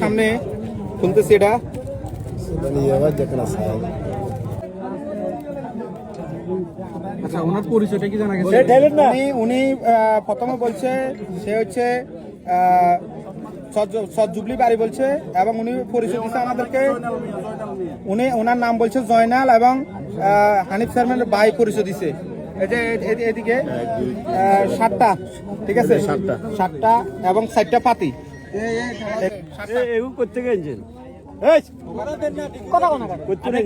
সামনে শুনতেছি এটা আচ্ছা, ওনার পরিচয়টা কি জানা গেছে? উনি প্রথমে বলছে সে হচ্ছে সৎজুবলি বাড়ি বলছে, এবং উনি পরিচয় দিচ্ছে আমাদেরকে। ওনার নাম বলছে জয়নাল, এবং হানিফ চেয়ারম্যানের ভাই পরিচয় দিছে। এই যে এদিকে 7টা, ঠিক আছে, 7টা এবং 4টা পাতি। এগুলো করতে গেছেন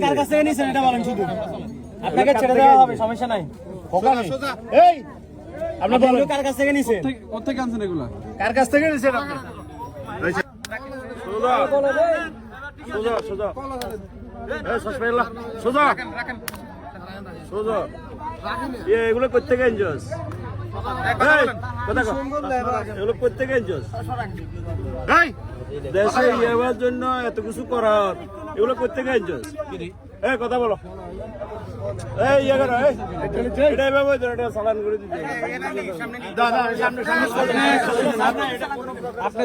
কার কাছ থেকে নিয়েছেন এটা বলেন, শুধু আপনাকে ছেড়ে দেওয়া হবে, সমস্যা নাই। আপনার বলেন কার কাছ থেকে নিয়েছেন, কোথেকে আনছেন এগুলা? কার কাছ থেকে নিয়েছেন আপনি? এগুলো করতে গেছস? এগুলো করতে গেছস? দেশে ইয়াবার জন্য এত কিছু করার, এগুলো করতে গেছস? কথা বলো। আপনি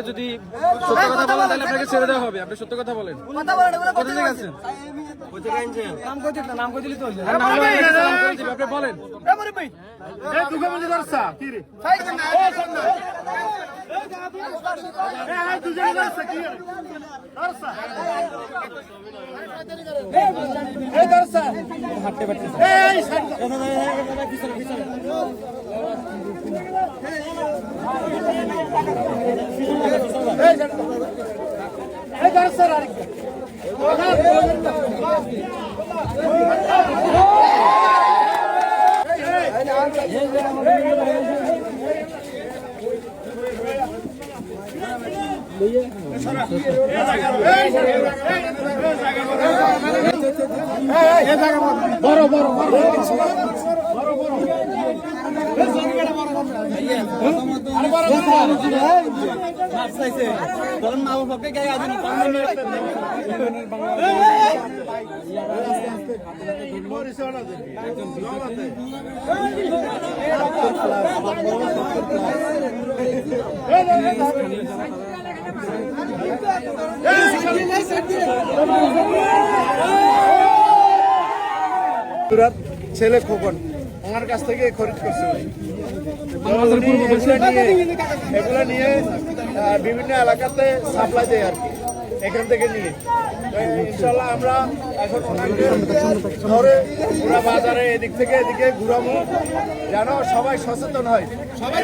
যদি সত্য কথা বলেন তাহলে আপনাকে ছেড়ে দেওয়া হবে। আপনি সত্য কথা বলেন। কোথা থেকে আছেন? আপনি বলেন। বড় বড় ছেলে খোকন ওনার কাছ থেকে খরিদ করছে। এগুলো নিয়ে বিভিন্ন এলাকাতে সাপ্লাই দেয় আর কি, এখান থেকে নিয়ে। ইনশাল্লাহ আমরা এখন ধরে পুরা বাজারে এদিক থেকে এদিকে ঘুরাবো, যেন সবাই সচেতন হয়, সবাই